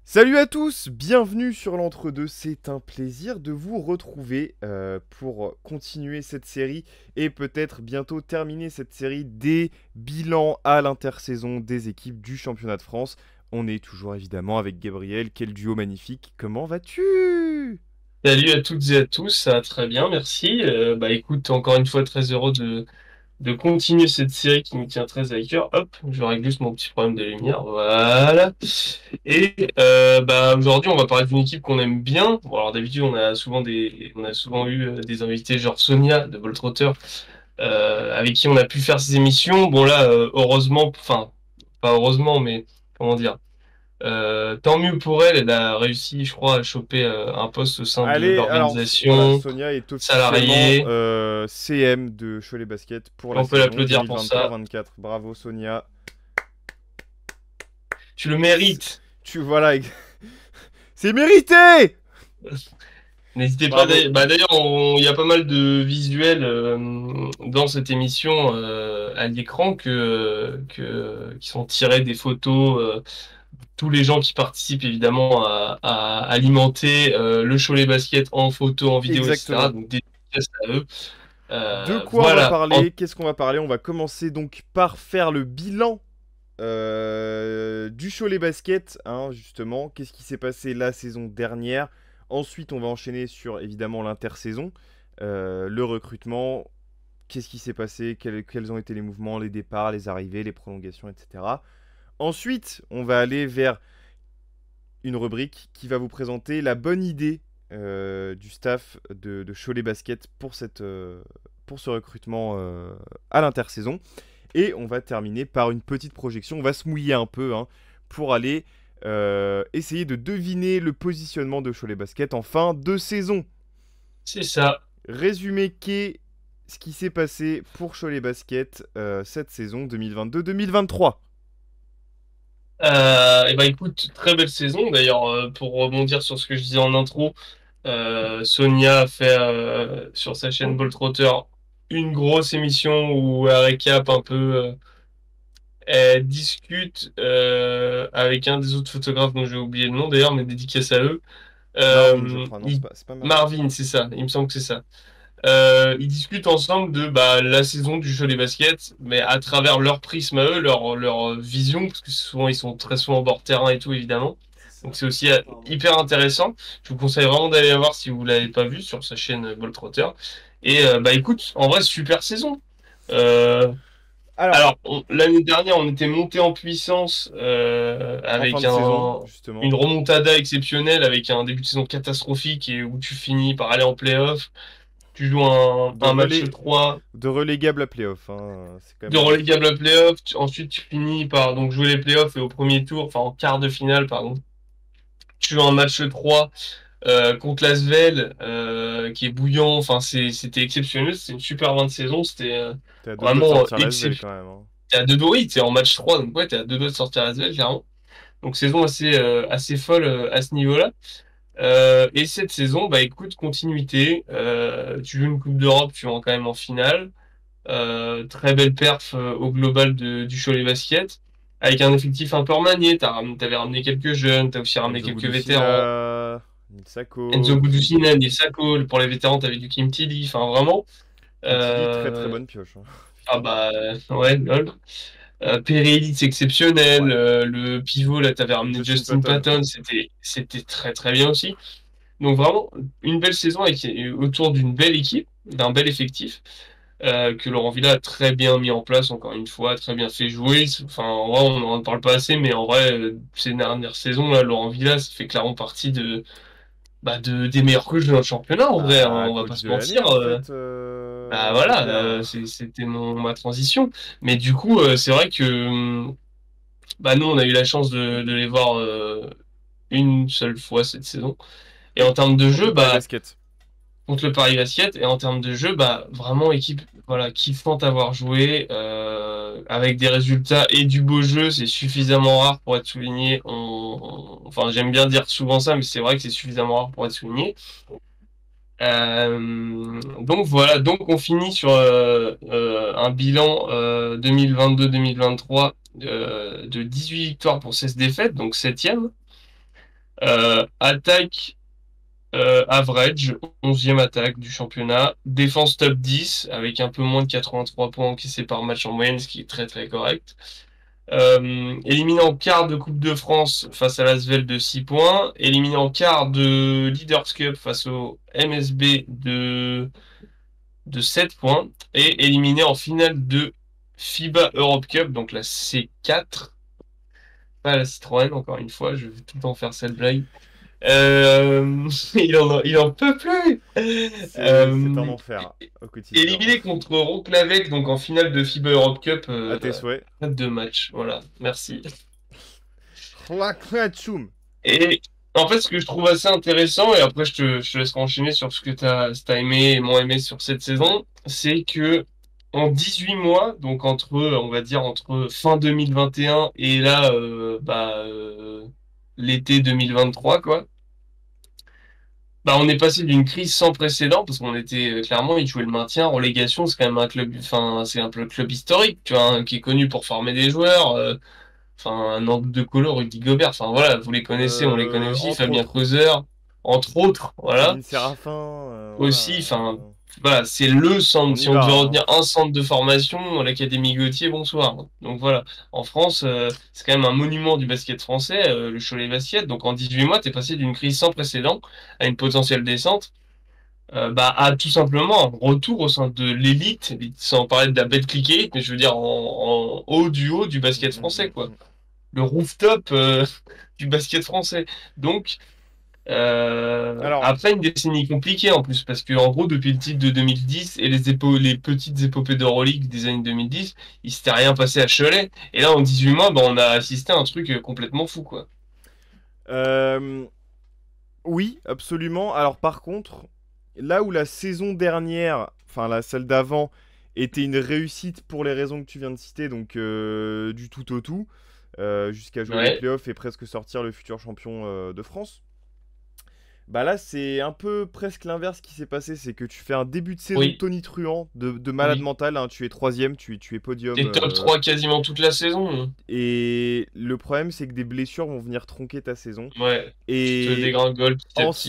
Salut à tous, bienvenue sur l'entre-deux, c'est un plaisir de vous retrouver pour continuer cette série et peut-être bientôt terminer cette série des bilans à l'intersaison des équipes du championnat de France. On est toujours évidemment avec Gabriel, quel duo magnifique, comment vas-tu? Salut à toutes et à tous, ça va très bien, merci. Écoute, encore une fois, très heureux de continuer cette série qui me tient très à cœur. Hop, je règle juste mon petit problème de lumière, voilà. Aujourd'hui, on va parler d'une équipe qu'on aime bien. Bon, alors d'habitude, on a souvent eu des invités genre Sonia de Voltrotter, avec qui on a pu faire ces émissions. Bon là, heureusement, enfin, pas heureusement, mais comment dire. Tant mieux pour elle, elle a réussi, je crois, à choper un poste au sein de Allez, alors voilà, l'organisation Sonia est officiellement salariée. CM de Cholet Basket pour la On peut saison l'applaudir pour ça. 2023-24. Bravo Sonia. Tu le mérites. Tu voilà, c'est mérité! N'hésitez pas. Bravo. D'ailleurs, il y a pas mal de visuels dans cette émission à l'écran qui sont tirés des photos. Tous les gens qui participent évidemment à alimenter le Cholet Basket en photo, en vidéo, etc. Exactement. Donc dédicace à eux. De quoi on va Voilà. parler? Qu'est-ce qu'on va parler? On va commencer donc par faire le bilan du Cholet Basket, hein, justement. Qu'est-ce qui s'est passé la saison dernière? Ensuite, on va enchaîner sur évidemment l'intersaison, le recrutement. Qu'est-ce qui s'est passé? Quels ont été les mouvements, les départs, les arrivées, les prolongations, etc. Ensuite, on va aller vers une rubrique qui va vous présenter la bonne idée du staff de Cholet Basket pour ce recrutement à l'intersaison. Et on va terminer par une petite projection. On va se mouiller un peu pour aller essayer de deviner le positionnement de Cholet Basket en fin de saison. C'est ça. Résumé qu'est ce qui s'est passé pour Cholet Basket cette saison 2022-2023. Écoute, très belle saison. D'ailleurs, pour rebondir sur ce que je disais en intro, Sonia a fait sur sa chaîne Bolt Trotter une grosse émission où elle récap un peu, elle discute avec un des autres photographes dont j'ai oublié le nom d'ailleurs, mais dédicace à eux. Marvin, je Euh, crois. Non, il- c'est pas Marvin. Marvin, c'est ça, il me semble que c'est ça. Ils discutent ensemble de la saison du Cholet Basket, mais à travers leur prisme à eux, leur vision, parce que souvent ils sont très souvent bord terrain et tout évidemment. C'est Donc ça. c'est aussi hyper intéressant. Je vous conseille vraiment d'aller la voir si vous l'avez pas vu sur sa chaîne Boltrotter. Écoute, en vrai super saison. Euh, Alors, alors l'année dernière on était monté en puissance en fin avec de saison, justement. une remontada exceptionnelle, avec un début de saison catastrophique et où tu finis par aller en playoff. Tu joues De, un match relais, 3 de relégable à playoff. C'est quand de même un. relégable à playoff. Ensuite, tu finis par donc jouer les playoffs et au premier tour, enfin en quart de finale, pardon, tu joues un match 3 contre l'Asvel qui est bouillant. Enfin, c'était exceptionnel. C'était une super fin de saison. C'était T'es à deux doigts de vraiment sortir l'Asvel exceptionnel. quand même. T'es à deux doigts, oui, t'es en match 3 donc ouais, t'es à deux doigts de sortir l'Asvel, clairement. Donc saison assez folle à ce niveau-là. Et cette saison, bah écoute, continuité. Tu joues une Coupe d'Europe, tu vas quand même en finale. Très belle perf au global du Cholet Basket, avec un effectif un peu remanié. T'avais ramené quelques jeunes, t'as aussi ramené Enzo quelques vétérans. Gudusina, Enzo Nilsako, Gudusinen, Sako, pour les vétérans, t'avais du Kim Tilly, enfin vraiment. Kim Tilly, très très Euh, bonne pioche. Putain. ouais, lol. Pereira, c'est exceptionnel. Ouais. Le pivot, là, t'avais ramené Justin Justin Patton. Patton, c'était très très bien aussi. Donc vraiment, une belle saison autour d'une belle équipe, d'un bel effectif. Que Laurent Villa a très bien mis en place, encore une fois, très bien fait jouer. Enfin, en vrai, on n'en parle pas assez, mais en vrai, ces dernières saisons, là, Laurent Villa, ça fait clairement partie des meilleurs coachs de notre championnat, en vrai, hein, Bah, on va pas coach se de l'année mentir. en fait, c'est Voilà, clair. c'était ma transition. Mais du coup, c'est vrai que nous, on a eu la chance de les voir une seule fois cette saison. Et en Oui, termes de contre jeu, le Paris Basket. contre le Paris Basket. Et en termes de jeu, vraiment équipe voilà, kiffante à avoir joué, avec des résultats et du beau jeu, c'est suffisamment rare pour être souligné. Enfin, j'aime bien dire souvent ça, mais c'est vrai que c'est suffisamment rare pour être souligné. Donc voilà, donc on finit sur un bilan 2022-2023 de 18 victoires pour 16 défaites, donc septième. Attaque average, 11e attaque du championnat. Défense top 10, avec un peu moins de 83 points encaissés par match en moyenne, ce qui est très très correct. Éliminé en quart de Coupe de France face à l'Asvel de 6 points. Éliminé en quart de Leaders Cup face au MSB de 7 points. Et éliminé en finale de FIBA Europe Cup, donc la C4. Pas la Citroën, encore une fois, je vais tout le temps faire cette blague. Il en peut plus. C'est un Euh, enfer au quotidien. Éliminé contre Ronclavec, donc en finale de FIBA Europe Cup, À tes souhaits. deux matchs. Voilà, merci. Chlaklatchoum. Et en fait, ce que je trouve assez intéressant, et après je te laisserai enchaîner sur ce que tu as, aimé et moins aimé sur cette Ouais. saison, c'est que en 18 mois, donc entre, on va dire, entre fin 2021 et là, l'été 2023, quoi. Bah, on est passé d'une crise sans précédent parce qu'on était clairement, ils jouaient le maintien, relégation, c'est quand même un club, enfin, c'est un peu le club historique, tu vois, hein, qui est connu pour former des joueurs. Enfin, Nantes de Colo, Rudy Gobert, enfin voilà, vous les connaissez, on les connaît aussi, Entre Fabien autres. Causeur, entre autres, voilà. Kevin Séraphin, Aussi, voilà. enfin, voilà, c'est le centre, On y si on va, devait hein. retenir un centre de formation, l'Académie Gautier, bonsoir. Donc voilà, en France, c'est quand même un monument du basket français, le Cholet Basket. Donc en 18 mois, t'es passé d'une crise sans précédent à une potentielle descente, à tout simplement un retour au sein de l'élite, sans parler de la bête cliquée, mais je veux dire en haut du Mm, basket mm, français, mm, quoi, mm. le rooftop du basket français. Donc, Alors, après une décennie compliquée en plus, parce que en gros, depuis le titre de 2010 et les petites épopées d'Euroleague des années 2010, il s'était rien passé à Cholet. Et là, en 18 mois, on a assisté à un truc complètement fou, quoi. euh, oui, absolument. Alors, par contre, là où la saison dernière, enfin la celle d'avant, était une réussite pour les raisons que tu viens de citer, donc du tout au tout, jusqu'à jouer les Ouais, playoffs et presque sortir le futur champion de France. Bah là, c'est un peu presque l'inverse qui s'est passé, c'est que tu fais un début de saison oui, tonitruant de malade oui. mental, hein. Tu es troisième, tu es podium. T'es top 3 quasiment toute la saison, hein. Et le problème, c'est que des blessures vont venir tronquer ta saison. Ouais, tu te Et dégringoles petit à petit.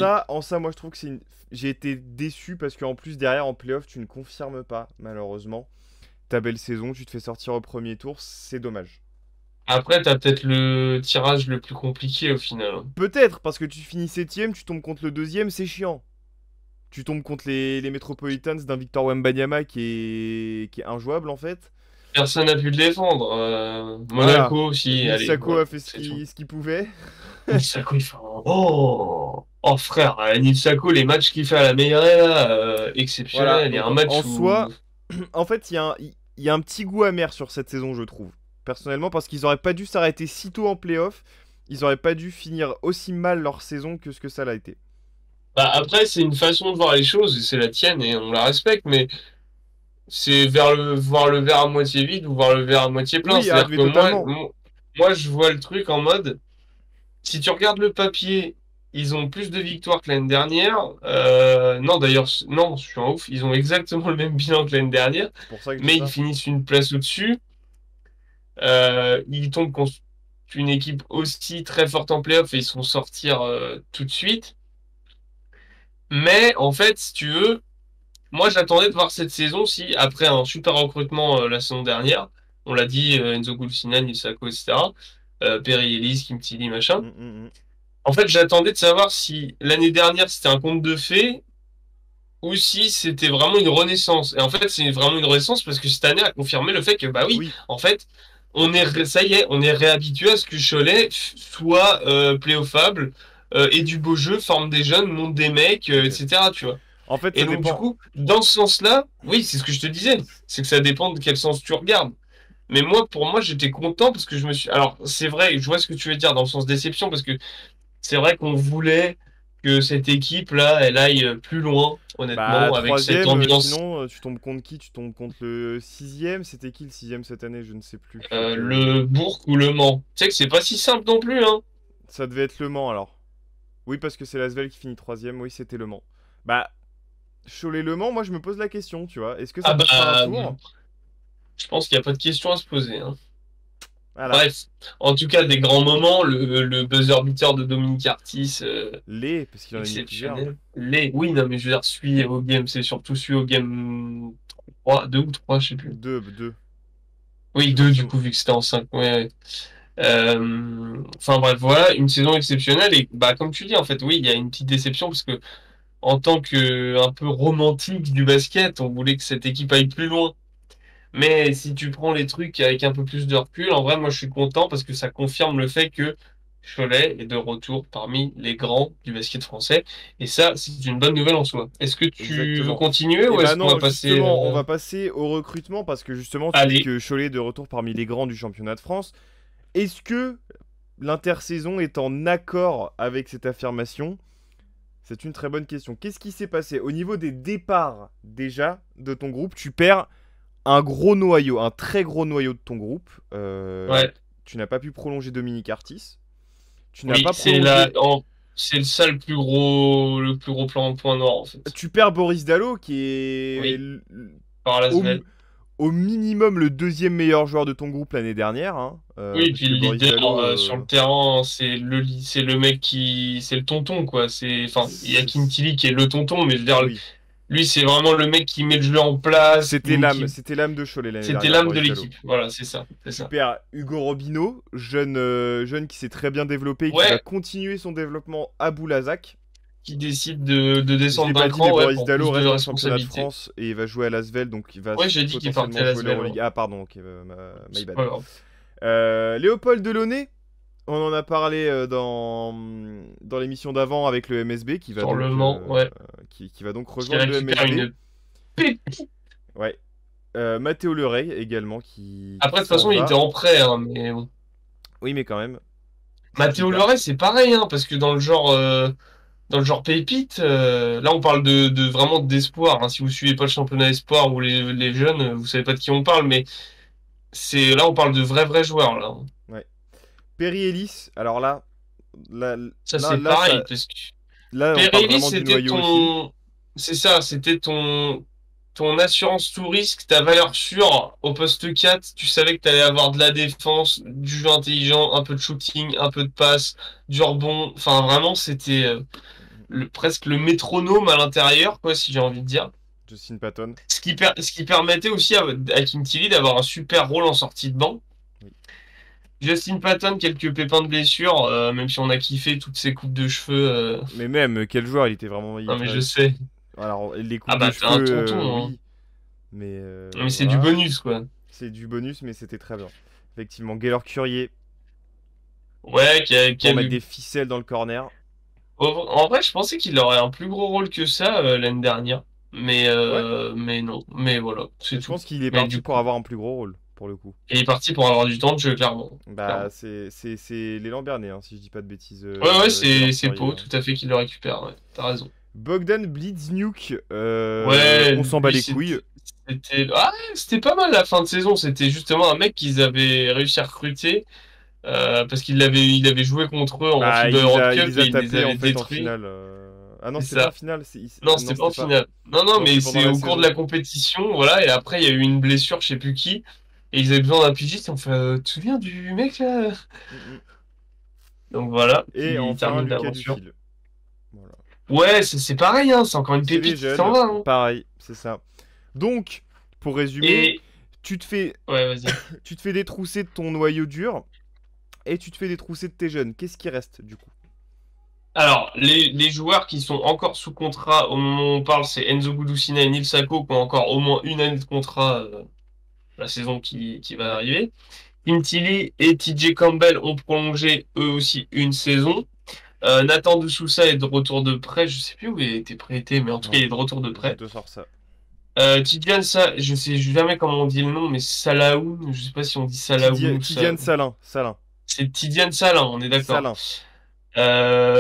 moi, je trouve que j'ai été déçu parce qu'en plus, derrière, en playoff, tu ne confirmes pas, malheureusement, ta belle saison. Tu te fais sortir au premier tour, c'est dommage. Après, t'as peut-être le tirage le plus compliqué au final, hein. Peut-être, parce que tu finis septième, tu tombes contre le deuxième, c'est chiant. Tu tombes contre les Metropolitans d'un Victor Wembanyama qui est injouable, en fait. Personne n'a pu le défendre. Voilà. Monaco aussi, Nils allez, Sako voilà, a fait c'est tout. ce qu'il pouvait. Nitsako, il fait un... Oh! Oh frère, Nitsako, les matchs qu'il fait à la Meilleraie, là, Voilà, exceptionnel. Il y a donc un en match où... soi, en fait, il y a un petit goût amer sur cette saison, je trouve. Personnellement, parce qu'ils auraient pas dû s'arrêter si tôt en playoff. Ils auraient pas dû finir aussi mal leur saison que ce que ça l'a été. Bah, après, c'est une façon de voir les choses, et c'est la tienne, et on la respecte, mais c'est vers voir le verre à moitié vide ou voir le verre à moitié plein. Oui, C'est-à-dire admet que totalement. moi, je vois le truc en mode, si tu regardes le papier, ils ont plus de victoires que l'année dernière. Non, d'ailleurs, non, je suis en ouf. Ils ont exactement le même bilan que l'année dernière, C'est pour ça que je dis mais ils ça. finissent une place au-dessus. Ils tombent contre une équipe aussi très forte en playoff et ils se font sortir tout de suite. Mais en fait, si tu veux, moi j'attendais de voir cette saison si, après un super recrutement la saison dernière, on l'a dit, Enzo Gulsinan, Isako, etc., Perry Ellis, Kim Tilly, machin. Mm, mm, mm. En fait, j'attendais de savoir si l'année dernière c'était un conte de fées ou si c'était vraiment une renaissance. Et en fait, c'est vraiment une renaissance parce que cette année a confirmé le fait que, bah oui, Oui, en fait, ça y est, on est réhabitué à ce que Cholet soit pléophable, et du beau jeu, forme des jeunes, monte des mecs, ok. etc. Tu vois. En fait, Et ça donc, du dépend. coup, dans ce sens-là, oui, c'est ce que je te disais, c'est que ça dépend de quel sens tu regardes. Mais moi, pour moi, j'étais content parce que je me suis. Alors, c'est vrai, je vois ce que tu veux dire dans le sens déception parce que c'est vrai qu'on voulait que cette équipe-là, elle aille plus loin, Bah, honnêtement, avec cette troisième, ambiance. sinon, tu tombes contre qui? Tu tombes contre le sixième. C'était qui le sixième cette année? Je ne sais plus. Le Bourg ou le Mans. Tu sais que c'est pas si simple non plus, hein. Ça devait être Le Mans alors. Oui, parce que c'est l'Asvel qui finit troisième. Oui, c'était Le Mans. Bah, Cholet-Le Mans, moi je me pose la question, tu vois. Est-ce que ça Ah passera un bah, tour? je pense qu'il n'y a pas de question à se poser, hein. Voilà. Bref, en tout cas, des grands moments. Le buzzer beater de Dominique Artis, Parce qu'il en a mis plusieurs. exceptionnel. Oui, non, mais je veux dire, celui au game, c'est surtout celui au game 3, 2 ou 3, je sais plus. Deux. Oui, Sur 2 du cinq. coup, vu que c'était en 5. Ouais, ouais. Enfin bref, voilà, une saison exceptionnelle. Et bah, comme tu dis, en fait, oui, il y a une petite déception parce que en tant que un peu romantique du basket, on voulait que cette équipe aille plus loin. Mais si tu prends les trucs avec un peu plus de recul, en vrai, moi je suis content parce que ça confirme le fait que Cholet est de retour parmi les grands du basket français. Et ça, c'est une bonne nouvelle en soi. Est-ce que tu veux Exactement. continuer Et ou bah est-ce qu'on va non, passer justement, on va passer au recrutement parce que justement, tu dis Allez, que Cholet est de retour parmi les grands du championnat de France. Est-ce que l'intersaison est en accord avec cette affirmation? C'est une très bonne question. Qu'est-ce qui s'est passé au niveau des départs déjà de ton groupe? Tu perds un gros noyau, un très gros noyau de ton groupe. ouais, Tu n'as pas pu prolonger Dominique Artis. Tu n'as oui, pas prolongé. c'est ça le plus gros plan point noir en fait. Tu perds Boris Dallo, qui est Oui, par au, Lasvel. au minimum le deuxième meilleur joueur de ton groupe l'année dernière. Hein, Oui, parce puis que le Boris leader Dallo, sur le terrain, c'est le mec c'est le tonton quoi. Enfin, il y a Kim c'est- Tilly qui est le tonton, mais je veux dire, oui, lui c'est vraiment le mec qui met le jeu en place, c'était l'âme de Cholet l'année c'était dernière, l'âme de Boris Dallo. l'équipe. Voilà, c'est ça, c'est Tu ça. perds Hugo Robineau, jeune qui s'est très bien développé et qui va Ouais, continuer son développement à Boulazac. qui décide de Je descendre l'ai pas d'un dit, mais cran, ouais, Boris pour Dallo plus de reste dans le championnat de responsabilité. France et il va jouer à Lasvel, donc il va Ouais, j'ai dit qu'il partait potentiellement à jouer Lasvel, ouais. l'Euroleague. Ah, pardon, ok, my C'est bad. pas grave. Léopold Delaunay, on en a parlé dans l'émission d'avant avec le MSB Sur le Mans, ouais. qui va donc Qui rejoindre le récupère MSB. une pépite. Ouais. Mathéo Leray également Après, qui de toute s'en façon, il était va. en prêt, hein, mais bon. Oui, mais quand même, c'est une Mathéo perte. Leray, c'est pareil, hein, parce que dans le genre pépite, là on parle de vraiment d'espoir. Hein. Si vous suivez pas le championnat espoir ou les jeunes, vous savez pas de qui on parle, mais là on parle de vrais joueurs là. Hein. Ouais. Perry Ellis, alors là, Ça là, c'est là, pareil ça, parce que là, on parle Pereira vraiment du noyau aussi. c'est ça, c'était ton assurance tout risque, ta valeur sûre au poste 4. Tu savais que tu allais avoir de la défense, du jeu intelligent, un peu de shooting, un peu de passe, du rebond. Enfin vraiment c'était presque le métronome à l'intérieur quoi si j'ai envie de dire. Justin Patton. Ce qui permettait aussi à Kim Tilly d'avoir un super rôle en sortie de banc. Oui. Justin Patton, quelques pépins de blessure, même si on a kiffé toutes ses coupes de cheveux. Mais même, quel joueur, il était vraiment. Non, mais je sais. Alors, les Ah coupes de bah, t'es un cheveux, tonton, hein. oui. Mais Mais c'est du voilà. bonus, quoi. C'est du bonus, mais c'était très bien. Effectivement, Gaylor Curier Ouais, pour mettre des ficelles dans le corner. En vrai, je pensais qu'il aurait un plus gros rôle que ça l'année dernière. Ouais. Mais non. Mais voilà, c'est Je tout. pense qu'il est Mais parti du pour coup, avoir un plus gros rôle, pour le coup. il est parti pour avoir du temps de jeu, clairement. Bah, Clairement. c'est l'élan Bernet, hein, si je dis pas de bêtises, Ouais, Gaylor c'est Curier. Pau, Hein. tout à fait, qu'il le récupère. Ouais, t'as raison. Bogdan Blitzniuk, Ouais, on s'en bat lui, les couilles. c'était pas mal la fin de saison. C'était justement un mec qu'ils avaient réussi à recruter parce il avait joué contre eux en Bah, FIBA Europe il Cup les et a il les tapés en avait fait en détruits. finale. Ah non, C'est c'était pas en ça. finale. Non, Non, c'était pas en c'était pas. finale. Non, Non, mais c'était pendant c'est la au cours de la saison. compétition, voilà. Et après, il y a eu une blessure, je sais plus qui. Et ils avaient besoin d'un pigiste. Et on fait, tu te souviens du mec là? Mm, mm. Donc voilà, Et qui enfin, termine Lucas l'aventure. Dufil. Voilà. Ouais, c'est pareil, hein. C'est encore une C'est des pépite qui s'en jeunes, va. Hein. pareil, c'est ça. Donc, pour résumer, Et tu te fais, ouais, vas-y. tu te fais détrousser de ton noyau dur et tu te fais détrousser de tes jeunes. Qu'est-ce qui reste du coup? Alors, les joueurs qui sont encore sous contrat au moment où on parle, c'est Enzo Gudusina et Nil Sako qui ont encore au moins une année de contrat la saison qui va Ouais. arriver. Tim Tilly et TJ Campbell ont prolongé eux aussi une saison. Nathan de Sousa est de retour de prêt. Je sais plus où il a été prêté, mais en tout cas, Non, il est de retour de je prêt. te sors ça. Tidiane, je sais jamais comment on dit le nom, mais Salahoun, je sais pas si on dit Salahoun ou ça. Tidiane Salin. C'est Tidiane Salin, on est d'accord. Salin.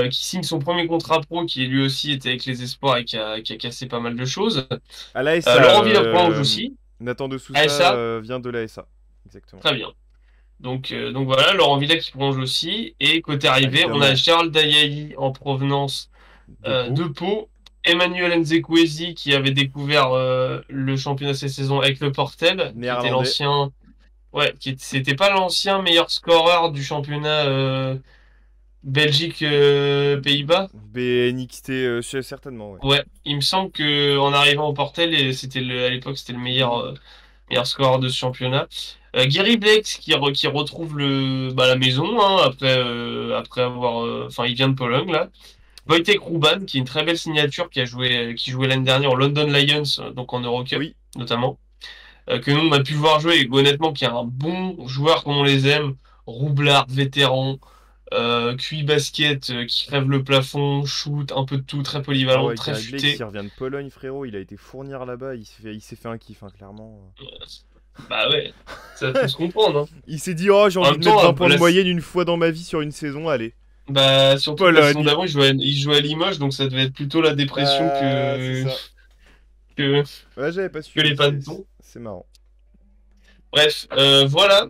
Qui signe son premier contrat pro, qui lui aussi était avec les Espoirs et qui a cassé pas mal de choses. À l'ASA, Laurent Villa prolonge aussi. Nathan de Sousa ASA, vient de l'ASA. Exactement. très bien. Donc voilà, Laurent Villa qui prolonge aussi. Et côté Ah, arrivé, on a évidemment, Gérald Dayahi en provenance de Pau. de Pau. Emmanuel Nzekwezi qui avait découvert le championnat cette saison avec le Portel, qui était Néerlandais. l'ancien Ouais, c'était pas l'ancien meilleur scoreur du championnat Belgique Pays-Bas. BNXT, certainement, ouais. Ouais, il me semble que en arrivant au Portel, et à l'époque c'était le meilleur scoreur de ce championnat. Gary Blake qui retrouve la maison hein, après avoir enfin il vient de Pologne là. Wojtek Ruban qui est une très belle signature qui jouait l'année dernière en London Lions donc en Eurocup Oui. notamment que nous on a pu voir jouer et honnêtement qui est un bon joueur comme on les aime, roublard, vétéran, QI basket qui crève le plafond, shoot, un peu de tout, très Ah polyvalent, ouais, très Gary Blake, futé. s'il revient de Pologne, frérot, il a été fournir là-bas, il s'est fait un kiff, hein, clairement. Bah ouais, ça peut se comprendre. Hein. Il s'est dit, oh, j'ai En envie même de mettre temps, 20 points de moyenne une fois dans ma vie sur une saison, allez. bah surtout que la saison Pologne. d'avant il jouait à Limoges donc ça devait être plutôt la dépression Ah, c'est ça. que, Ouais, j'avais pas que les suivi, paddetons. c'est marrant. Bref, voilà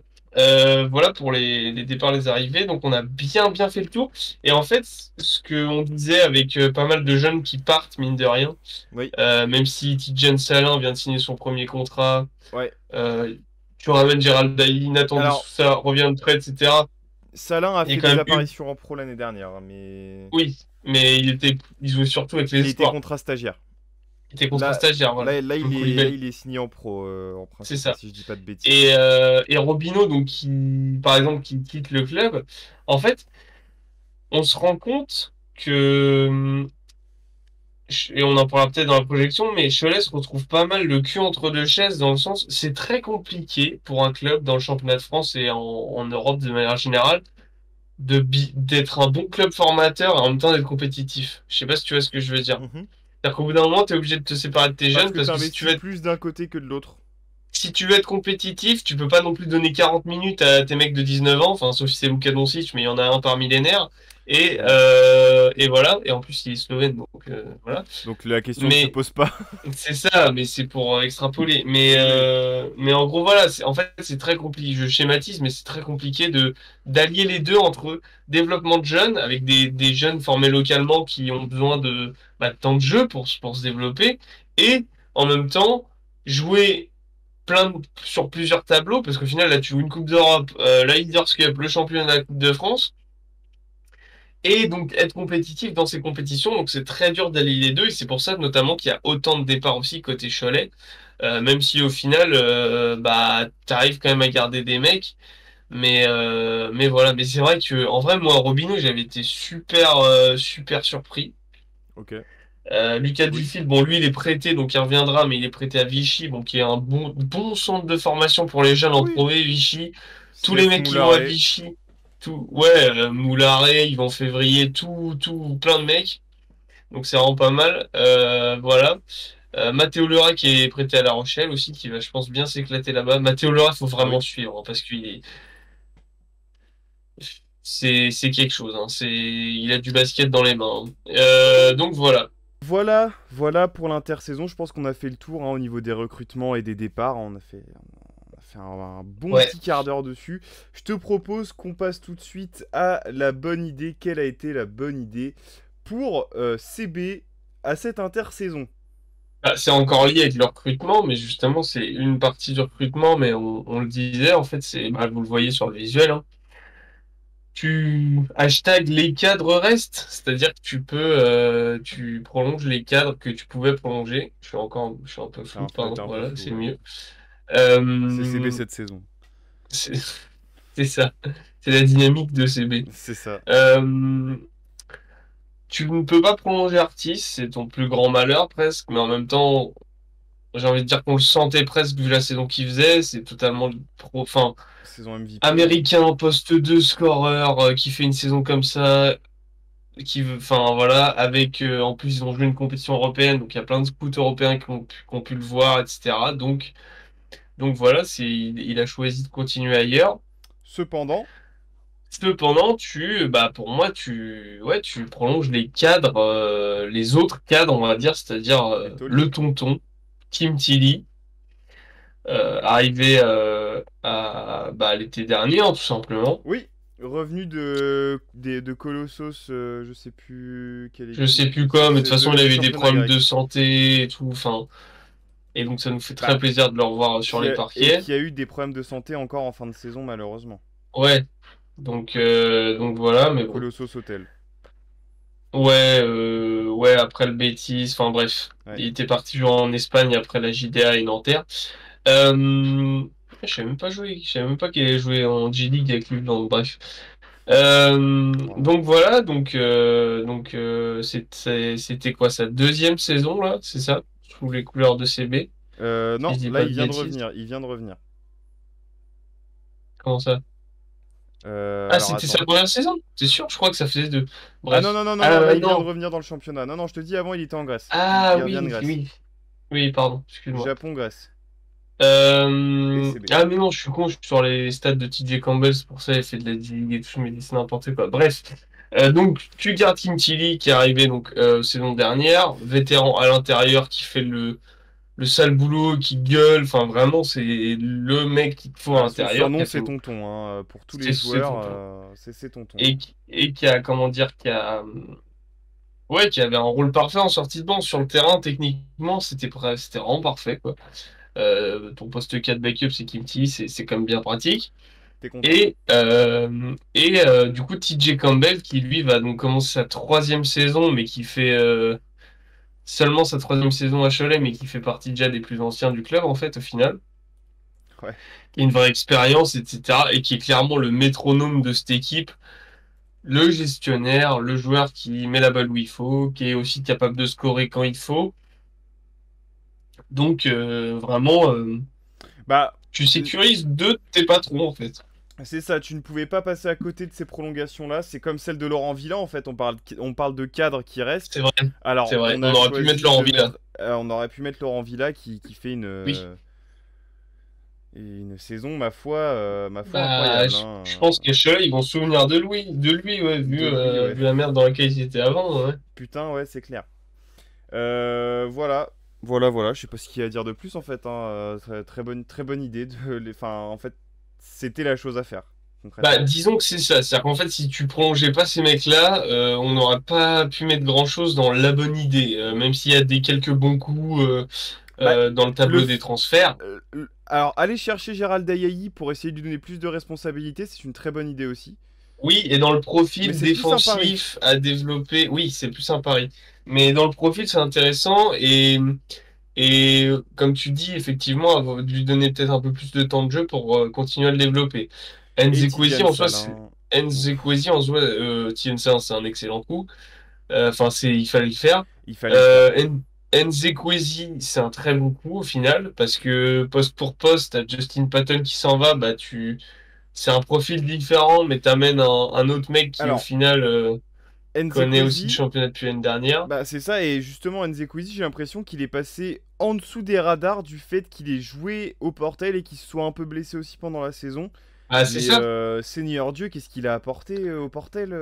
pour les départs, les arrivées. Donc on a bien fait le tour. Et en fait, ce que on disait avec pas mal de jeunes qui partent, mine de rien, Oui, même si Tidjane Salin vient de signer son premier contrat, ouais. euh, tu ramènes Gérald Dailly, Nathan de Alors, Sousa revient de prêt, etc. Salin a Il y a fait quand des même eu, apparitions en pro l'année dernière, hein, mais oui, mais il jouait surtout avec les il était espoirs. contrat stagiaire. Il était contrat Là, stagiaire, voilà, comme là, Koulibaly. il est signé en pro, en C'est principe, hein, ça. si je dis pas de bêtises. Et Robinho, donc par exemple, qui quitte le club, en fait, on se rend compte que, et on en parlera peut-être dans la projection, mais Cholet se retrouve pas mal le cul entre deux chaises dans le sens, c'est très compliqué pour un club dans le championnat de France et en Europe de manière générale d'être un bon club formateur et en même temps d'être compétitif. Je sais pas si tu vois ce que je veux dire. Mhm. C'est-à-dire qu'au bout d'un moment, tu es obligé de te séparer de tes Parce jeunes que parce que si tu t'investis veux être plus d'un côté que de l'autre. si tu veux être compétitif, tu peux pas non plus donner 40 minutes à tes mecs de 19 ans, enfin, sauf si c'est Luka Doncic, mais il y en a un par millénaire. Oui. Et voilà. Et en plus, il est slovène, donc voilà. Donc la question ne se Mais pose pas. c'est ça, mais c'est pour extrapoler. Oui, oui. Mais en gros, voilà, en fait, c'est très compliqué. Je schématise, mais c'est très compliqué d'allier les deux entre développement de jeunes, avec des jeunes formés localement qui ont besoin de temps de jeu pour se développer, et en même temps, jouer sur plusieurs tableaux, parce qu'au final, là, tu joues une Coupe d'Europe, la Leaders Cup, le championnat de la Coupe de France, et donc être compétitif dans ces compétitions. Donc c'est très dur d'allier les deux, et c'est pour ça notamment qu'il y a autant de départs aussi côté Cholet, même si au final, bah, t'arrives quand même à garder des mecs. Mais voilà, mais c'est vrai que en vrai, moi, Robinho, j'avais été super surpris. Ok. Lucas Oui. Dufil, bon, lui, il est prêté, donc il reviendra, mais il est prêté à Vichy, bon, qui est un bon centre de formation pour les jeunes en Oui. Pro V, Vichy. Tous les CF mecs qui vont à Moularet. Vichy, ouais, Moularet, ils vont en février, plein de mecs. Donc c'est vraiment pas mal. Voilà. Mathéo Leray qui est prêté à La Rochelle aussi, qui va, je pense, bien s'éclater là-bas. Mathéo Leray, faut vraiment Oui. suivre, hein, parce c'est quelque chose, hein. Il a du basket dans les mains. Hein. Donc voilà. Voilà pour l'intersaison. Je pense qu'on a fait le tour, hein, au niveau des recrutements et des départs. On a fait un bon Ouais. petit quart d'heure dessus. Je te propose qu'on passe tout de suite à la bonne idée. Quelle a été la bonne idée pour CB à cette intersaison? Bah, c'est encore lié avec le recrutement, mais justement, c'est une partie du recrutement, mais on le disait, en fait, vous le voyez sur le visuel, hein. Hashtag les cadres restent, c'est-à-dire que tu prolonges les cadres que tu pouvais prolonger. Je suis un peu flou, T'es pardon, un peu voilà, flou, c'est ouais. mieux. C'est CB Euh, cette saison. c'est c'est ça, c'est la dynamique de CB. C'est ça. Euh, Tu ne peux pas prolonger Artis, c'est ton plus grand malheur presque, mais en même temps, j'ai envie de dire qu'on le sentait presque vu la saison qu'il faisait. C'est totalement enfin, Saison MVP, hein. américain poste 2 scoreur qui fait une saison comme ça, enfin voilà, avec en plus ils ont joué une compétition européenne, donc il y a plein de scouts européens qui ont pu le voir, etc. Donc voilà, il a choisi de continuer ailleurs. Cependant, Cependant, pour moi, ouais, tu prolonges les cadres, les autres cadres, on va dire, c'est-à-dire les tauliers. le tonton, Kim Tilly, arrivé l'été dernier, hein, tout simplement. Oui, revenu de Colossos, je sais plus quelle Je sais équipe. plus quoi, mais de toute façon, il Du avait eu des championnat problèmes grec. de santé et tout. Enfin, Et donc ça nous fait très Bah, plaisir de le revoir sur les et parquets. qui a eu des problèmes de santé encore en fin de saison, malheureusement. Ouais, donc voilà, Au mais bon. Colossos Hotel. Ouais, ouais, après le Betis, enfin bref, Ouais. il était parti jouer en Espagne après la JDA et Nanterre. Euh, je savais même pas qu'il avait joué en G-League avec lui, donc bref. Voilà. Donc voilà, c'était quoi sa deuxième saison là, c'est ça? Sous les couleurs de CB, si Non, je dis là, pas il de vient de bêtises. revenir. Il vient de revenir. Comment ça? Ah, Alors, c'était sa attends. première saison? C'est sûr, je crois que ça faisait deux. Ah non, Bref. non, non, non, non, là, Ah il vient de non. revenir dans le championnat. Non, non, je te dis, avant, il était en Grèce. Ah Il revient de oui, Grèce. oui. Oui, pardon, excuse-moi. Japon-Grèce. ECB. Ah mais non, je suis con, je suis sur les stats de TJ Campbell, c'est pour ça il fait de la digue et tout, je me dis c'est n'importe quoi. Bref, donc tu gardes Kim Tilly qui est arrivé donc saison dernière, vétéran à l'intérieur qui fait le sale boulot, qui gueule, enfin vraiment c'est le mec qu'il te faut à Ah, son l'intérieur, qui surnom, a fait c'est Tonton. Hein. Pour tous les c'est joueurs, tonton. c'est Tonton. Hein. Et qui a comment dire qui a ouais qui avait un rôle parfait en sortie de banc sur le terrain techniquement c'était vraiment parfait quoi. Ton poste 4 backup c'est Kim Tilly, c'est quand même bien pratique. T'es content. Du coup, TJ Campbell, qui lui va donc commencer sa troisième saison, mais qui fait seulement sa troisième saison à Cholet, mais qui fait partie déjà des plus anciens du club, en fait, au final. Ouais. Qui a une vraie expérience, etc. Et qui est clairement le métronome de cette équipe, le gestionnaire, le joueur qui met la balle où il faut, qui est aussi capable de scorer quand il faut. Donc, vraiment, Bah, tu sécurises deux de tes patrons, en fait. c'est ça, tu ne pouvais pas passer à côté de ces prolongations-là. C'est comme celle de Laurent Villa, en fait. On parle de cadres qui restent. C'est vrai, c'est Alors, vrai. on On a aurait pu mettre choisi Laurent de Villa. mettre. On aurait pu mettre Laurent Villa qui fait Oui. une saison, ma foi Bah, incroyable. je pense que ceux ils vont se souvenir de lui, ouais, De lui, ouais. vu la merde dans laquelle ils étaient avant, ouais. Putain, ouais, c'est clair. Voilà. Voilà. Je sais pas ce qu'il y a à dire de plus, en fait. Hein. Très bonne idée. Enfin, en fait, c'était la chose à faire, Bah, concrètement. disons que c'est ça. C'est-à-dire qu'en fait, si tu prolongeais pas ces mecs-là, on n'aurait pas pu mettre grand-chose dans la bonne idée. Même s'il y a des quelques bons coups Bah, dans le le, tableau des transferts. alors, aller chercher Gérald Ayayi pour essayer de lui donner plus de responsabilités, c'est une très bonne idée aussi. Oui, et dans le Mais profil c'est plus un pari. défensif à développer, oui, c'est plus un pari. Mais dans le profil, c'est intéressant et comme tu dis, effectivement, avoir dû lui donner peut-être un peu plus de temps de jeu pour continuer à le développer. Et Nzekwezi Tidiane en soi, Salin. Nzekwezi en soi, Tiensa, c'est un excellent coup. Enfin, il fallait le faire. Il fallait le faire. Nzekwezi, c'est un très bon coup au final, parce que poste pour poste, t'as Justin Patton qui s'en va, c'est un profil différent, mais t'amènes un autre mec qui au Alors, final connaît aussi le Nzekwezi, championnat depuis l'année dernière. bah c'est ça, et justement, Nzekwezi, j'ai l'impression qu'il est passé en dessous des radars du fait qu'il ait joué au Portel et qu'il se soit un peu blessé aussi pendant la saison. Ah, c'est Mais ça. Seigneur Dieu, qu'est-ce qu'il a apporté au Portel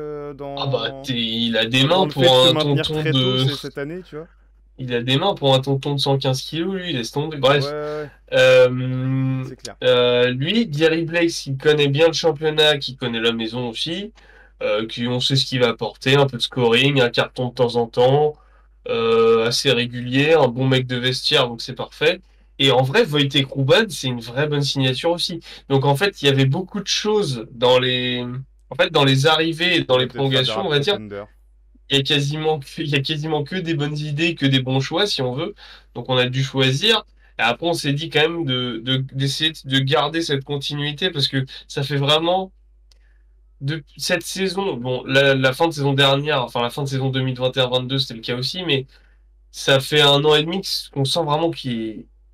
Ah bah, dans... il a des dans mains le fait de pour se un maintenir tonton très tôt de. cette année, tu vois? Il a des mains pour un tonton de 115 kilos, lui, laisse tomber. Ouais, Bref. ouais, ouais, Euh, c'est clair. Lui, Gary Blake, qui connaît bien le championnat, qui connaît la maison aussi, qui on sait ce qu'il va apporter, un peu de scoring, un carton de temps en temps, assez régulier, un bon mec de vestiaire, donc c'est parfait. Et en vrai, Wojtek Ruban, c'est une vraie bonne signature aussi. Donc en fait, il y avait beaucoup de choses en fait, dans les arrivées et On dans va les peut-être faire des prolongations, on rap va dire. contenders. Il y a quasiment que des bonnes idées, que des bons choix, si on veut. Donc on a dû choisir. Et après, on s'est dit quand même d'essayer de garder cette continuité parce que ça fait vraiment de cette saison. Bon, la fin de saison dernière, enfin la fin de saison 2021-22, c'était le cas aussi, mais ça fait un an et demi qu'on sent vraiment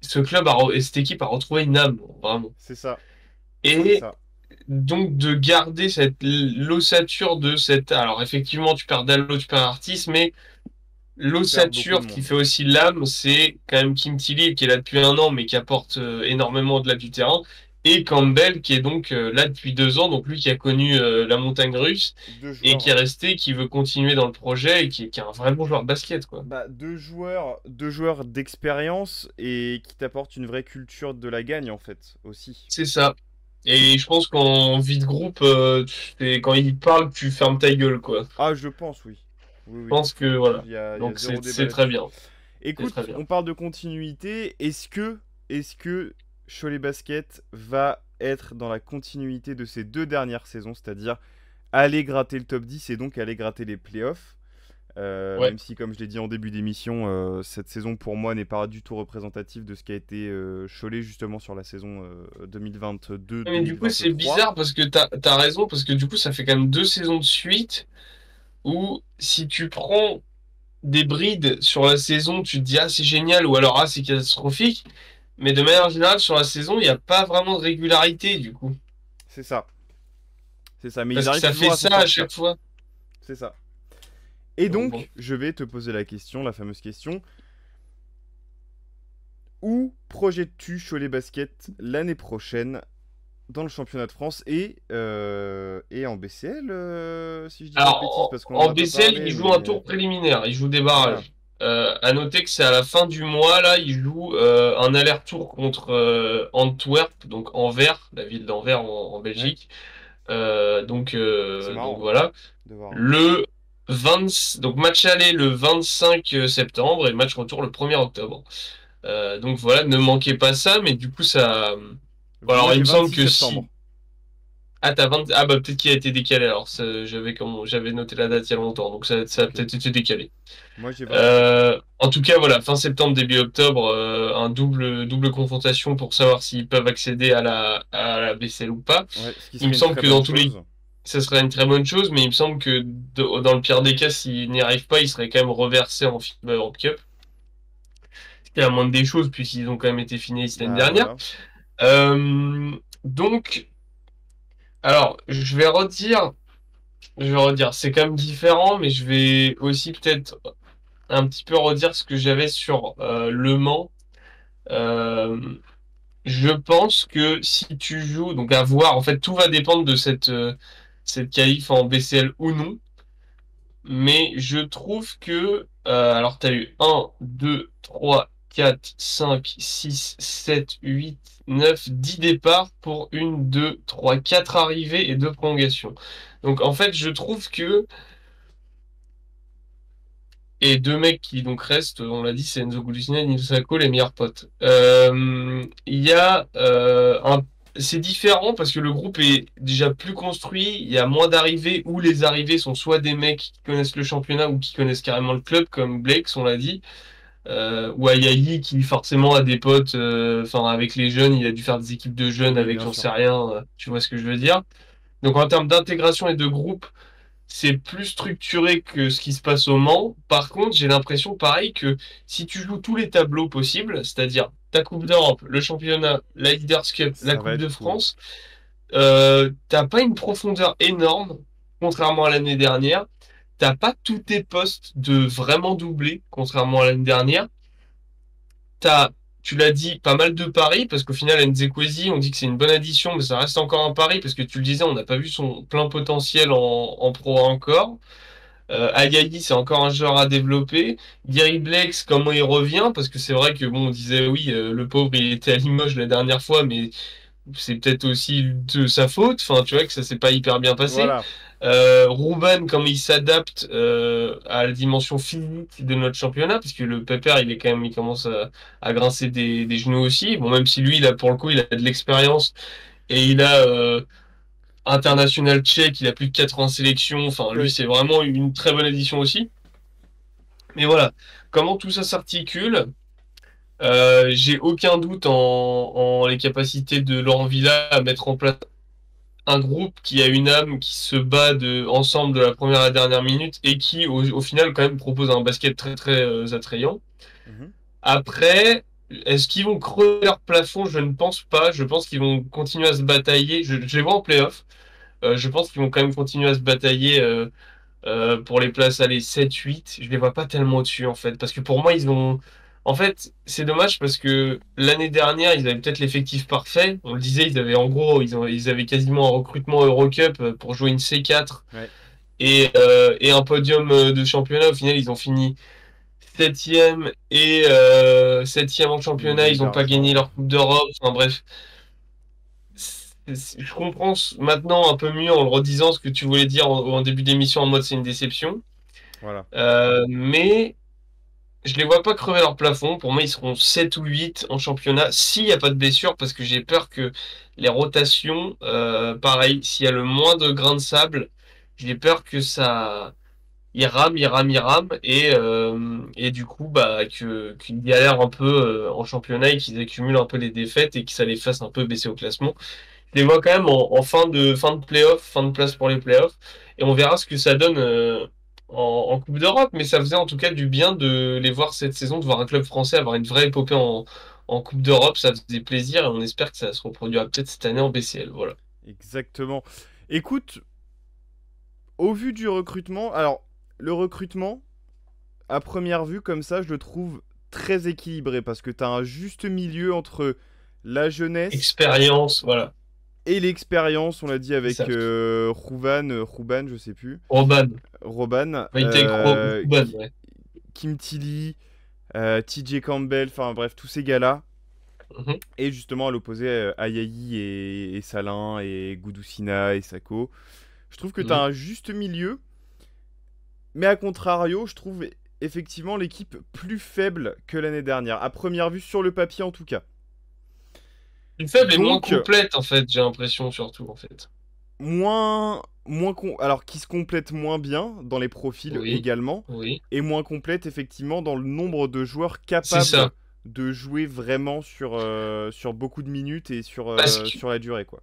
ce club et cette équipe a retrouvé une âme, vraiment. C'est ça, c'est Et ça. donc de garder cette l'ossature de cette. Alors effectivement, tu perds Dallo, tu perds Artis, mais Tu perds beaucoup de l'ossature qui monde. fait aussi l'âme, c'est quand même Kim Tilly qui est là depuis un an, mais qui apporte énormément de là du terrain. Et Campbell qui est donc là depuis 2 ans, donc lui qui a connu la montagne russe Deux et qui est joueurs, resté, qui veut continuer dans le projet et qui est un vrai bon joueur de basket, quoi. bah, deux joueurs d'expérience et qui t'apportent une vraie culture de la gagne en fait aussi. C'est ça. Et je pense qu'en vie de groupe, quand il parle, tu fermes ta gueule, quoi. Ah, je pense, oui. Oui, Je oui. pense que voilà. Il y a Donc zéro débat c'est très là-dessus. bien. C'est très Écoute, bien. on parle de continuité. Est-ce que Cholet Basket va être dans la continuité de ces 2 dernières saisons, c'est-à-dire aller gratter le top 10 et donc aller gratter les playoffs? Ouais. Même si, comme je l'ai dit en début d'émission, cette saison pour moi n'est pas du tout représentative de ce qu'a été Cholet justement sur la saison Mais du coup, c'est 2022-2023. bizarre parce que t'as raison, parce que du coup, ça fait quand même 2 saisons de suite où si tu prends des brides sur la saison, tu te dis ah c'est génial ou alors ah c'est catastrophique. Mais de manière générale, sur la saison, il n'y a pas vraiment de régularité du coup. C'est ça, c'est ça. Mais ils Parce que arrivent ça toujours fait à s'en ça à sortir. chaque fois. C'est ça. Et Donc bon. donc, je vais te poser la question, la fameuse question. Où projettes-tu Cholet Basket l'année prochaine dans le championnat de France et en BCL, si je dis pas de bêtises, Alors, parce qu'on en en a pas BCL, il parlé, joue un mais tour préliminaire, il joue des voilà. barrages. À noter que c'est à la fin du mois, là, il joue un aller-retour contre Antwerp, donc Anvers, la ville d'Anvers en Ouais, Belgique. c'est Donc marrant voilà. de voir. Le 20, donc match aller le 25 septembre et match retour le 1er octobre. Donc voilà, ne manquez pas ça, mais du coup ça. Moi, Alors il j'ai me semble 26 que septembre. si. Ah, t'as 20... Ah, bah, peut-être qu'il a été décalé. Alors, j'avais noté la date il y a longtemps, donc ça a Ok. peut-être été décalé. Moi, j'ai 26 septembre. En tout cas, voilà, fin septembre, début octobre, un double confrontation pour savoir s'ils peuvent accéder à la BCL ou pas. Ouais, ce qui Il me serait une semble très que bonne dans tous les chose. ça serait une très bonne chose, mais il me semble que dans le pire des cas, s'ils n'y arrivent pas, ils seraient quand même reversés en FIBA Europe Cup. C'était la moindre des choses, puisqu'ils ont quand même été finalistes l'année Bah dernière. voilà. Euh, donc, alors, je vais redire, c'est quand même différent, mais je vais aussi peut-être un petit peu redire ce que j'avais sur Le Mans. Euh, je pense que si tu joues, donc à voir, en fait, tout va dépendre de cette qualif en BCL ou non. Mais je trouve que, alors tu as eu 1, 2, 3, 4, 5, 6, 7, 8, 9, 10 départs pour 1, 2, 3, 4 arrivées et 2 prolongations. Donc en fait, je trouve que et 2 mecs qui donc restent, on l'a dit, c'est Enzo Goulusina et Nils Sacco, les meilleurs potes. Il y a c'est différent parce que le groupe est déjà plus construit, il y a moins d'arrivées où les arrivées sont soit des mecs qui connaissent le championnat ou qui connaissent carrément le club, comme Blake, on l'a dit, ou Ayayi qui forcément a des potes, enfin avec les jeunes, il a dû faire des équipes de jeunes Oui, avec bien j'en sûr. sais rien, tu vois ce que je veux dire. Donc en termes d'intégration et de groupe, c'est plus structuré que ce qui se passe au Mans. Par contre, j'ai l'impression, pareil, que si tu joues tous les tableaux possibles, c'est-à-dire ta Coupe d'Europe, le championnat, la Leaders Cup, la Ça va Coupe de être cool. France, t'as pas une profondeur énorme, contrairement à l'année dernière. T'as pas tous tes postes de vraiment doublés, contrairement à l'année dernière. T'as, tu l'as dit, pas mal de paris, parce qu'au final, Nzekwezi, on dit que c'est une bonne addition, mais ça reste encore un pari, parce que tu le disais, on n'a pas vu son plein potentiel en Pro A encore. Agaï, c'est encore un joueur à développer. Gary Blakes, comment il revient? Parce que c'est vrai que bon, on disait oui, le pauvre, il était à Limoges la dernière fois, mais c'est peut-être aussi de sa faute. Enfin, tu vois que ça s'est pas hyper bien passé. Voilà. Ruben, comment il s'adapte à la dimension physique de notre championnat, parce que le Pépère, il commence à grincer des genoux aussi. Bon, même si lui, pour le coup, il a de l'expérience et il a international tchèque, il a plus de 80 sélections. Enfin, lui, Oui. c'est vraiment une très bonne édition aussi. Mais voilà, comment tout ça s'articule? J'ai aucun doute en les capacités de Laurent Villa à mettre en place un groupe qui a une âme, qui se bat ensemble de la première à la dernière minute et qui, au final, quand même propose un basket très très attrayant. Mhm. Après, est-ce qu'ils vont creuser leur plafond? Je ne pense pas. Je pense qu'ils vont continuer à se batailler. Je les vois en playoff. Je pense qu'ils vont quand même continuer à se batailler. Pour les places, allez, 7, 8, je les vois pas tellement au-dessus, en fait. Parce que pour moi, ils ont. En fait, c'est dommage parce que l'année dernière, ils avaient peut-être l'effectif parfait. On le disait, ils avaient en gros, ils avaient quasiment un recrutement Eurocup pour jouer une C4 Ouais. et un podium de championnat. Au final, ils ont fini septième et septième en championnat. Médaille Ils n'ont pas gagné d'argent. leur Coupe d'Europe. Enfin bref, je comprends maintenant un peu mieux en le redisant ce que tu voulais dire en début d'émission en mode c'est une déception. Voilà. Mais je les vois pas crever leur plafond. Pour moi, ils seront 7 ou 8 en championnat s'il n'y a pas de blessure, parce que j'ai peur que les rotations, pareil, s'il y a le moins de grains de sable, j'ai peur que ça, il rame, et du coup, bah, qu'ils galèrent un peu en championnat et qu'ils accumulent un peu les défaites et que ça les fasse un peu baisser au classement. Je les vois quand même en fin de playoff, fin de place pour les playoffs. Et on verra ce que ça donne en Coupe d'Europe. Mais ça faisait en tout cas du bien de les voir cette saison, de voir un club français avoir une vraie épopée en Coupe d'Europe. Ça faisait plaisir et on espère que ça se reproduira peut-être cette année en BCL. Voilà. Exactement. Écoute, au vu du recrutement, alors le recrutement, à première vue comme ça, je le trouve très équilibré parce que tu as un juste milieu entre la jeunesse Expérience, voilà. et l'expérience, on l'a dit C'est avec ça. Rouban, je sais plus, Robban. Roban, Vitek Robban, ouais. Kim Tilly, TJ Campbell, enfin bref, tous ces gars-là. Mhm. Et justement à l'opposé, Ayayi et Salin et Gudusina et Sako. Je trouve que tu as Mhm. un juste milieu, mais à contrario, je trouve effectivement l'équipe plus faible que l'année dernière, à première vue sur le papier en tout cas. Une faible et moins Donc, complète, en fait, j'ai l'impression, surtout, en fait. alors qui se complète moins bien dans les profils Oui, également, oui. et moins complète effectivement dans le nombre de joueurs C'est capables ça. de jouer vraiment sur beaucoup de minutes et Parce que sur la durée, quoi.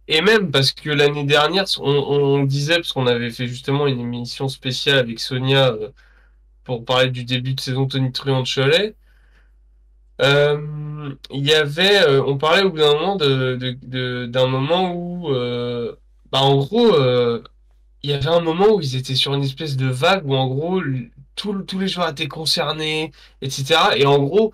Et même parce que l'année dernière, on disait, parce qu'on avait fait justement une émission spéciale avec Sonia pour parler du début de saison Tony Truant de Cholet, il y avait, on parlait au bout d'un moment d'un moment où, bah en gros, il y avait un moment où ils étaient sur une espèce de vague où en gros, tous les joueurs étaient concernés, etc. Et en gros,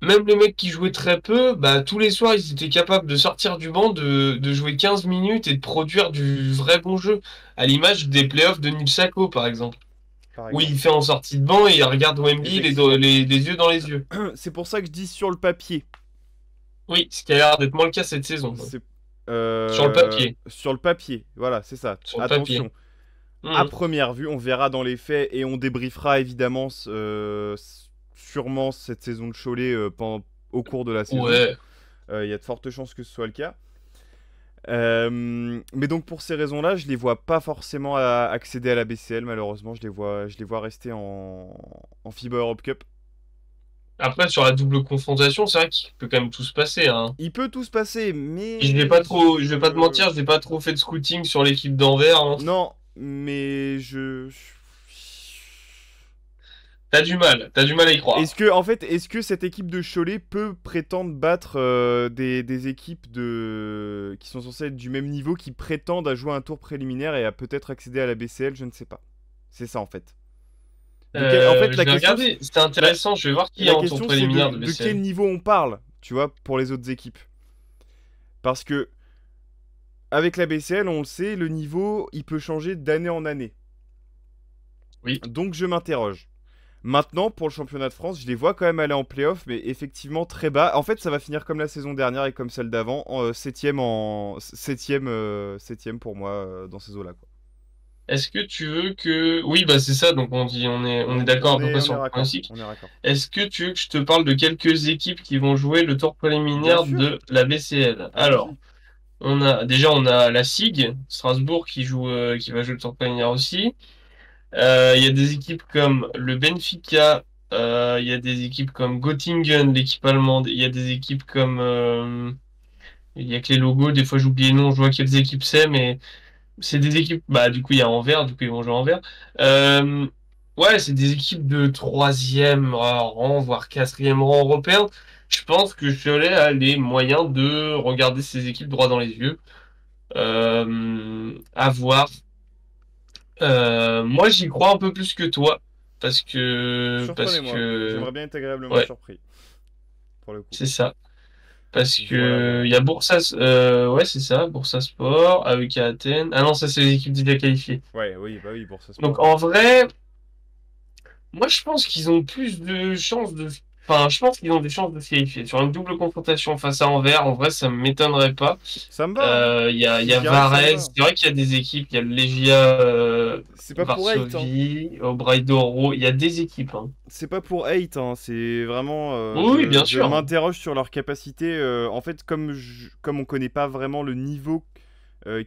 même les mecs qui jouaient très peu, bah, tous les soirs, ils étaient capables de sortir du banc, de jouer 15 minutes et de produire du vrai bon jeu. À l'image des playoffs de Nil Sako, par exemple. Par Où il exemple. fait en sortie de banc et il regarde Wemby Effectivement. les yeux dans les yeux. C'est pour ça que je dis sur le papier. Oui, ce qui a l'air d'être moins le cas cette saison. C'est Sur le papier. sur le papier. Voilà, c'est ça. Sur le papier. Attention. À Mhm. première vue, on verra dans les faits et on débriefera évidemment sûrement cette saison de Cholet au cours de la saison. Ouais. Il y a de fortes chances que ce soit le cas. Mais donc pour ces raisons-là, je les vois pas forcément accéder à la BCL malheureusement. Je les vois rester en FIBA Europe Cup. Après, sur la double confrontation, c'est vrai qu'il peut quand même tout se passer, hein. Il peut tout se passer, Et je vais mais pas trop, je vais pas te mentir, je n'ai pas trop fait de scouting sur l'équipe d'Anvers, hein. non, mais je. T'as du mal à y croire. Est-ce que cette équipe de Cholet peut prétendre battre des équipes qui sont censées être du même niveau, qui prétendent à jouer un tour préliminaire et à peut-être accéder à la BCL? Je ne sais pas. C'est ça en fait. En fait, Je vais regarder, c'était la, intéressant, je vais voir qui est la en tour question c'est préliminaire de de quel BCL. niveau on parle, tu vois, pour les autres équipes. Parce que avec la BCL, on le sait, le niveau, il peut changer d'année en année. Oui. Donc je m'interroge. Maintenant, pour le championnat de France, je les vois quand même aller en playoff, mais effectivement très bas. En fait, ça va finir comme la saison dernière et comme celle d'avant, septième pour moi dans ces eaux-là, quoi. Est-ce que tu veux que... Oui, bah c'est ça, donc on est d'accord à peu près On sur est le raccord, pronostic. on est raccord. Est-ce que tu veux que je te parle de quelques équipes qui vont jouer le tour Bien préliminaire sûr, de la BCL? Alors, allons-y. on a la SIG, Strasbourg, qui va jouer le tour préliminaire aussi. Il y a des équipes comme le Benfica, il y a des équipes comme Göttingen, l'équipe allemande, il y a des équipes comme... il y a que les logos, des fois j'oublie les noms, je vois quelles équipes c'est, mais c'est des équipes... Bah du coup il y a Anvers, du coup ils vont jouer à Anvers. Euh, ouais, c'est des équipes de troisième rang, voire quatrième rang européen. Je pense que Cholet a les moyens de regarder ces équipes droit dans les yeux. À voir. Moi, j'y crois un peu plus que toi, parce Surprenez-moi. que, J'aimerais bien être agréablement ouais, surpris, pour le coup. c'est ça. Parce Voilà, que voilà. il y a ouais, c'est ça, Bursaspor, AEK Athènes. Ah non, ça c'est les équipes déjà qualifiées. Ouais, oui, bah oui, pour ce Donc sport, oui. en vrai, moi je pense qu'ils ont plus de chances de. Enfin, je pense qu'ils ont des chances de se qualifier. Sur une double confrontation face à Anvers, en vrai, ça me m'étonnerait pas. Ça me va, hein. Il Si y a j'y arrive, ça me Varese. va. C'est vrai qu'il y a des équipes. Il y a le Legia C'est pas pour hate, hein. Varsovie, Obradoiro. Il y a des équipes, hein. C'est pas pour hate, hein. C'est vraiment. Oui, oui, bien Je sûr, hein. m'interroge sur leur capacité. En fait, comme on connaît pas vraiment le niveau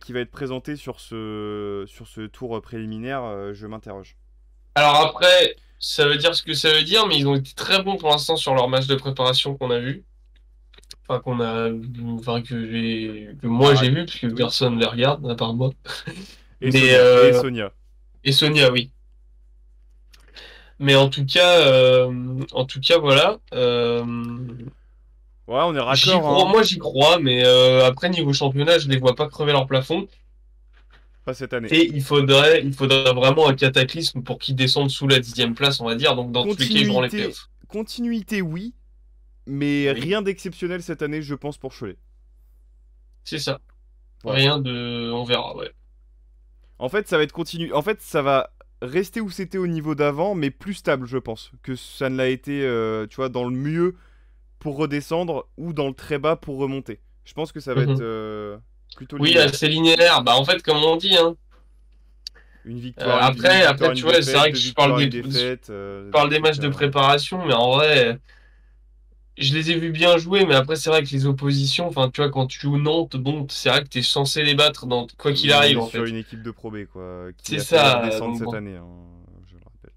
qui va être présenté sur ce tour préliminaire, je m'interroge. Alors après, ça veut dire ce que ça veut dire, mais ils ont été très bons pour l'instant sur leur match de préparation qu'on a vu. Enfin, que moi Bah j'ai vu, puisque oui. personne ne les regarde, à part moi. Et Mais, Sonia. Et Sonia. et Sonia, oui. Mais en tout cas, voilà. Ouais, on est J'y raccord, crois, hein. moi j'y crois, mais après niveau championnat, je les vois pas crever leur plafond. Pas cette année. Et il faudrait vraiment un cataclysme pour qu'ils descendent sous la 10e place, on va dire. Donc dans tous les cas, ils joueront les Continuité. playoffs. Continuité, oui. Mais Oui, rien d'exceptionnel cette année, je pense, pour Cholet. c'est ça. Voilà. Rien de, on verra, ouais. En fait, ça va être continu. En fait, ça va rester où c'était au niveau d'avant, mais plus stable, je pense. Que ça ne l'a été, tu vois, dans le mieux pour redescendre ou dans le très bas pour remonter. Je pense que ça va être Mhm. plutôt Oui, linéaire. assez linéaire. Bah en fait, comme on dit, hein. Une Victoire, après, une tu vois, c'est défaite, vrai que deux victoires, une je défaite, des parle des trucs matchs de préparation, mais en vrai, je les ai vus bien jouer, mais après, c'est vrai que les oppositions, enfin, tu vois, quand tu joues Nantes, bon, c'est vrai que t'es censé les battre dans quoi qu'il Oui, on arrive, est en sur fait. une équipe de Pro B, quoi, qui C'est a failli ça, redescendre donc cette bon, année, hein, je le rappelle.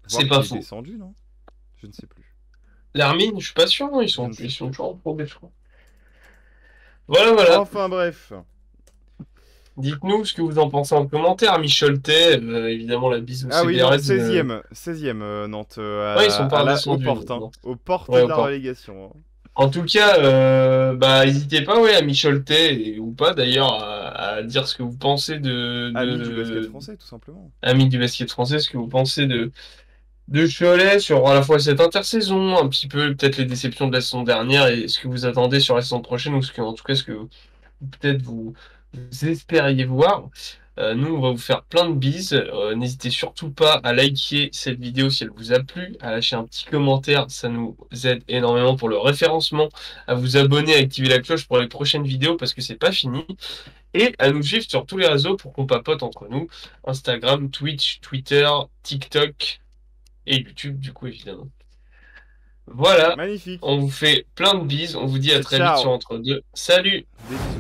c'est Voire pas qui est faux. descendu, non? Je ne sais plus. L'Armine, je suis pas sûr, non, Je ne sais ils sont plus. toujours en Pro B, je crois. Voilà, voilà. Enfin bref. Dites-nous ce que vous en pensez en commentaire. Micholte, évidemment, la bise au Ah oui, non, CDRS. 16e, Nantes, Ouais, ils sont pas aux redescendus, portes, hein, non. aux portes Ouais, de ou la pas. relégation, hein. En tout cas, bah, n'hésitez pas, ouais, à Micholte, ou pas d'ailleurs, à dire ce que vous pensez Amis du basket français, tout simplement. amis du basket français, ce que vous pensez de Cholet sur à la fois cette intersaison, un petit peu peut-être les déceptions de la saison dernière et ce que vous attendez sur la saison prochaine, ou en tout cas, ce que peut-être vous espériez voir. Nous, on va vous faire plein de bises. N'hésitez surtout pas à liker cette vidéo si elle vous a plu, à lâcher un petit commentaire, ça nous aide énormément pour le référencement, à vous abonner, à activer la cloche pour les prochaines vidéos parce que c'est pas fini, et à nous suivre sur tous les réseaux pour qu'on papote entre nous, Instagram, Twitch, Twitter, TikTok et YouTube du coup évidemment. Voilà, Magnifique. on vous fait plein de bises, on vous dit à très vite sur Ciao. Entre deux. Salut! Des bisous.